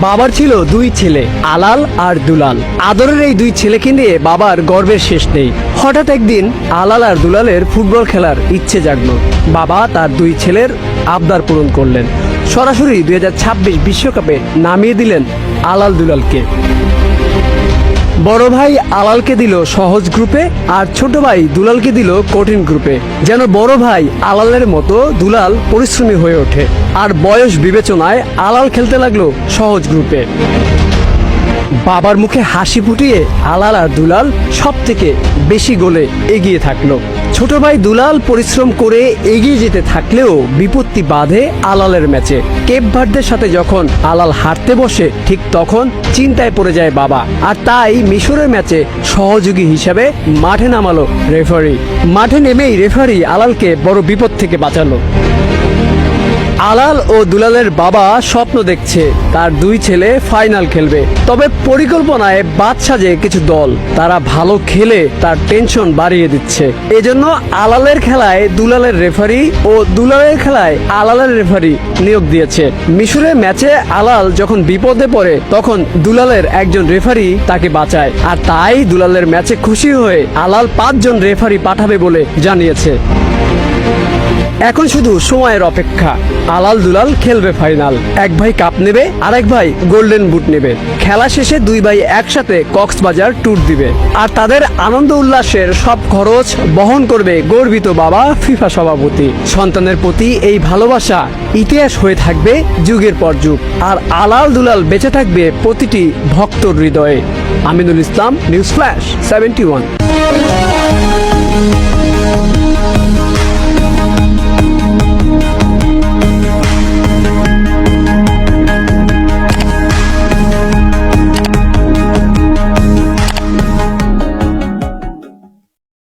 বাবার ছিল দুই ছেলে, আলাল আর দুলাল। আদরের এই দুই ছেলেকে নিয়ে বাবার গর্বের শেষ নেই। হঠাৎ একদিন আলাল আর দুলালের ফুটবল খেলার ইচ্ছে জাগলো। বাবা তার দুই ছেলের আবদার পূরণ করলেন। সরাসরি 2026 বিশ্বকাপে নামিয়ে দিলেন আলাল দুলালকে। বড় ভাই আলালকে দিল সহজ গ্রুপে, আর ছোট ভাই দুলালকে দিল কঠিন গ্রুপে, যেন বড় ভাই আলালের মতো দুলাল পরিশ্রমী হয়ে ওঠে। আর বয়স বিবেচনায় আলাল খেলতে লাগলো সহজ গ্রুপে। বাবার মুখে হাসি ফুটিয়ে আলাল আর দুলাল সব থেকে বেশি গোলে এগিয়ে থাকলো। ছোট ভাই দুলাল পরিশ্রম করে এগিয়ে যেতে থাকলেও বিপত্তি বাধে আলালের ম্যাচে। কেপ ভার্দের সাথে যখন আলাল হারতে বসে, ঠিক তখন চিন্তায় পড়ে যায় বাবা। আর তাই মিশরের ম্যাচে সহযোগী হিসাবে মাঠে নামালো রেফারি। মাঠে নেমেই রেফারি আলালকে বড় বিপদ থেকে বাঁচালো। আলাল ও দুলালের বাবা স্বপ্ন দেখছে তার দুই ছেলে ফাইনাল খেলবে, তবে পরিকল্পনায় বাদ সাজে কিছু দল। তারা ভালো খেলে তার টেনশন বাড়িয়ে দিচ্ছে। এজন্য আলালের খেলায় দুলালের রেফারি ও দুলালের খেলায় আলালের রেফারি নিয়োগ দিয়েছে। মিশরের ম্যাচে আলাল যখন বিপদে পড়ে, তখন দুলালের একজন রেফারি তাকে বাঁচায়। আর তাই দুলালের ম্যাচে খুশি হয়ে আলাল 5 জন রেফারি পাঠাবে বলে জানিয়েছে। এখন শুধু সময়ের অপেক্ষা। আলাল দুলাল খেলবে ফাইনাল। এক ভাই কাপ নেবে, আরেক ভাই গোল্ডেন বুট নেবে। খেলা শেষে দুই ভাই একসাথে কক্সবাজার ট্যুর দিবে। আর তাদের আনন্দ উল্লাসের সব খরচ বহন করবে গর্বিত বাবা ফিফা সভাপতি। সন্তানের প্রতি এই ভালোবাসা ইতিহাস হয়ে থাকবে যুগের পর যুগ। আর আলাল দুলাল বেঁচে থাকবে প্রতিটি ভক্তর হৃদয়ে। Aminul Islam, news flash 71।